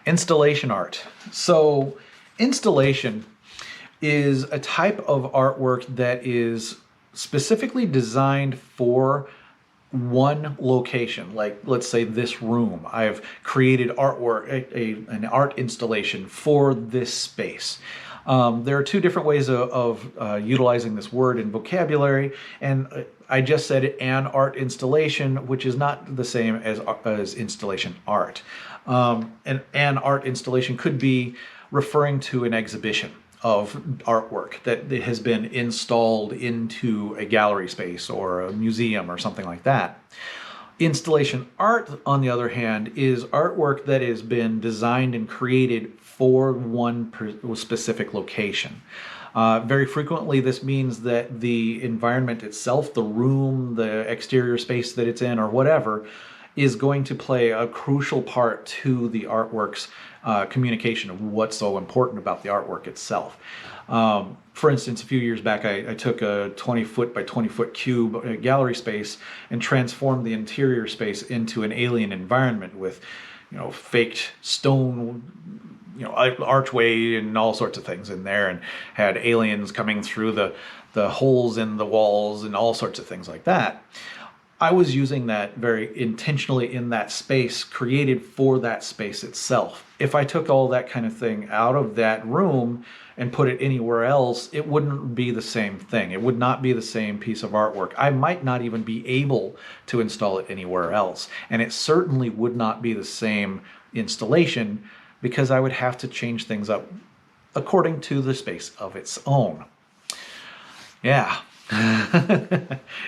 Installation art. So installation is a type of artwork that is specifically designed for one location. Like, let's say this room. I've created artwork, an art installation for this space. There are two different ways of utilizing this word in vocabulary, and I just said an art installation, which is not the same as installation art. An art installation could be referring to an exhibition of artwork that has been installed into a gallery space or a museum or something like that. Installation art, on the other hand, is artwork that has been designed and created for one specific location. Very frequently, this means that the environment itself, the room, the exterior space that it's in, or whatever, is going to play a crucial part to the artwork's communication of what's so important about the artwork itself. For instance, a few years back, I took a 20-foot by 20-foot cube gallery space and transformed the interior space into an alien environment with, faked stone, archway and all sorts of things in there, and had aliens coming through the holes in the walls and all sorts of things like that. I was using that very intentionally in that space, created for that space itself. If I took all that kind of thing out of that room and put it anywhere else, it wouldn't be the same thing. It would not be the same piece of artwork. I might not even be able to install it anywhere else. And it certainly would not be the same installation, because I would have to change things up according to the space of its own. Yeah.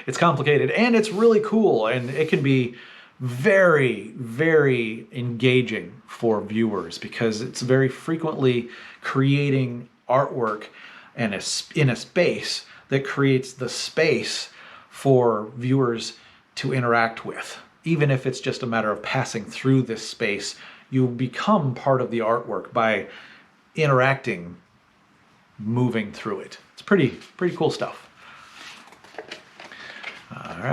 It's complicated, and it's really cool, and it can be very, very engaging for viewers, because it's very frequently creating artwork in a space that creates the space for viewers to interact with. Even if it's just a matter of passing through this space, you become part of the artwork by interacting, moving through it. It's pretty cool stuff. All right.